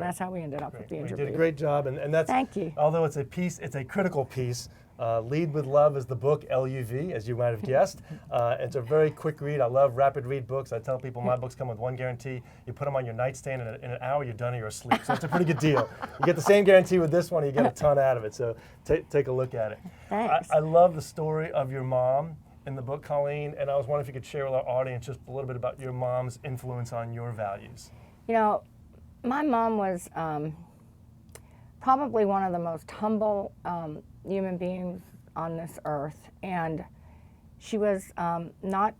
that's how we ended up with the interview. You did a great job, and that's, thank you. Although it's a piece, it's a critical piece. Lead with Love is the book, LUV, as you might have guessed. It's a very quick read. I love rapid read books. I tell people my books come with one guarantee. You put them on your nightstand, and in an hour you're done or you're asleep. So it's a pretty good deal. You get the same guarantee with this one, and you get a ton out of it. So take a look at it. Thanks. I love the story of your mom in the book, Colleen, and I was wondering if you could share with our audience just a little bit about your mom's influence on your values. You know, my mom was probably one of the most humble human beings on this earth, and she was not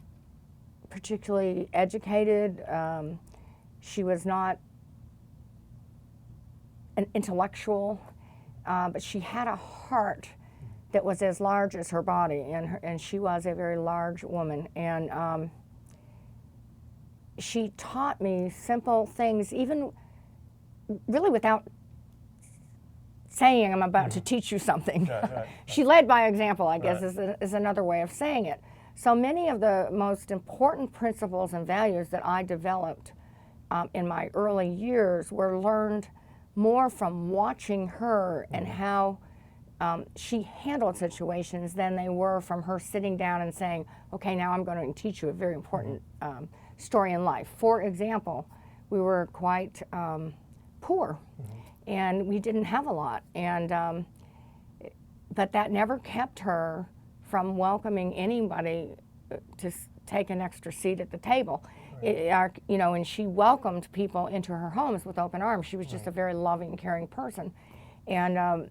particularly educated. She was not an intellectual, but she had a heart that was as large as her body, and she was a very large woman. And she taught me simple things, even really without saying, I'm about to teach you something. Right. She led by example, I guess, is another way of saying it. So many of the most important principles and values that I developed in my early years were learned more from watching her and how she handled situations than they were from her sitting down and saying, okay, now I'm going to teach you a very important story in life. For example, we were quite poor. And we didn't have a lot, and but that never kept her from welcoming anybody to take an extra seat at the table. You know, and she welcomed people into her homes with open arms. She was just a very loving, caring person. And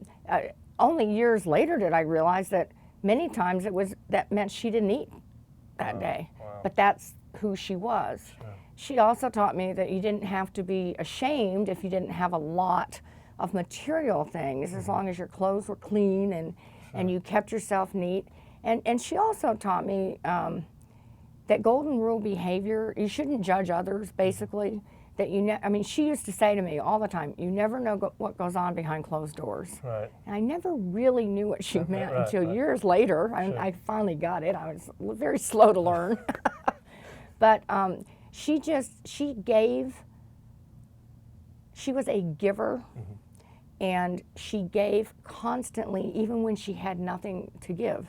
only years later did I realize that many times that meant she didn't eat that day. But that's who she was. She also taught me that you didn't have to be ashamed if you didn't have a lot of material things, as long as your clothes were clean and you kept yourself neat. And she also taught me that golden rule behavior, you shouldn't judge others, basically. That I mean, she used to say to me all the time, you never know what goes on behind closed doors. Right. And I never really knew what she meant until years later. I finally got it. I was very slow to learn. But she was a giver, and she gave constantly, even when she had nothing to give.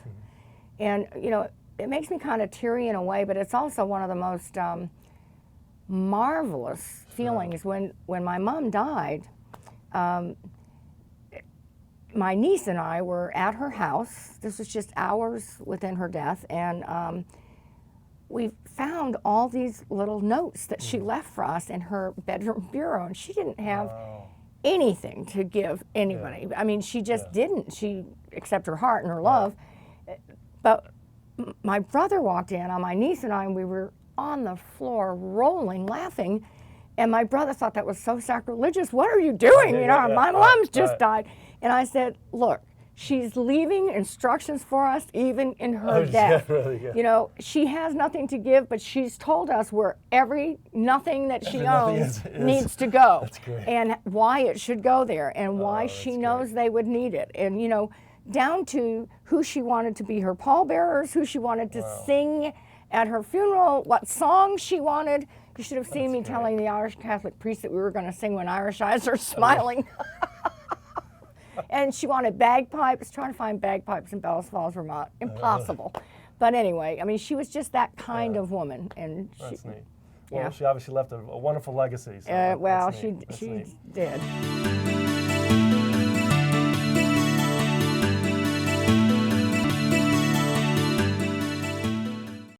And, you know, it makes me kind of teary in a way, but it's also one of the most marvelous feelings. When my mom died, my niece and I were at her house. This was just hours within her death, and we found all these little notes that she left for us in her bedroom bureau, and she didn't have anything to give anybody. I mean, she just didn't. She, except her heart and her love. But my brother walked in on my niece and I, and we were on the floor rolling, laughing, and my brother thought that was so sacrilegious. What are you doing? You know, my mom's just died. And I said, look, she's leaving instructions for us even in her death. You know, she has nothing to give, but she's told us where nothing that she owns needs to go. That's great. And why it should go there, and why she knows they would need it. And, you know, down to who she wanted to be her pallbearers, who she wanted to sing at her funeral, what song she wanted. You should have seen me telling the Irish Catholic priest that we were going to sing When Irish Eyes Are Smiling. And she wanted bagpipes, trying to find bagpipes in Bellows Falls, Vermont. Impossible. But anyway, I mean, she was just that kind of woman. And that's neat. Well, she obviously left a wonderful legacy. So well, that's she did.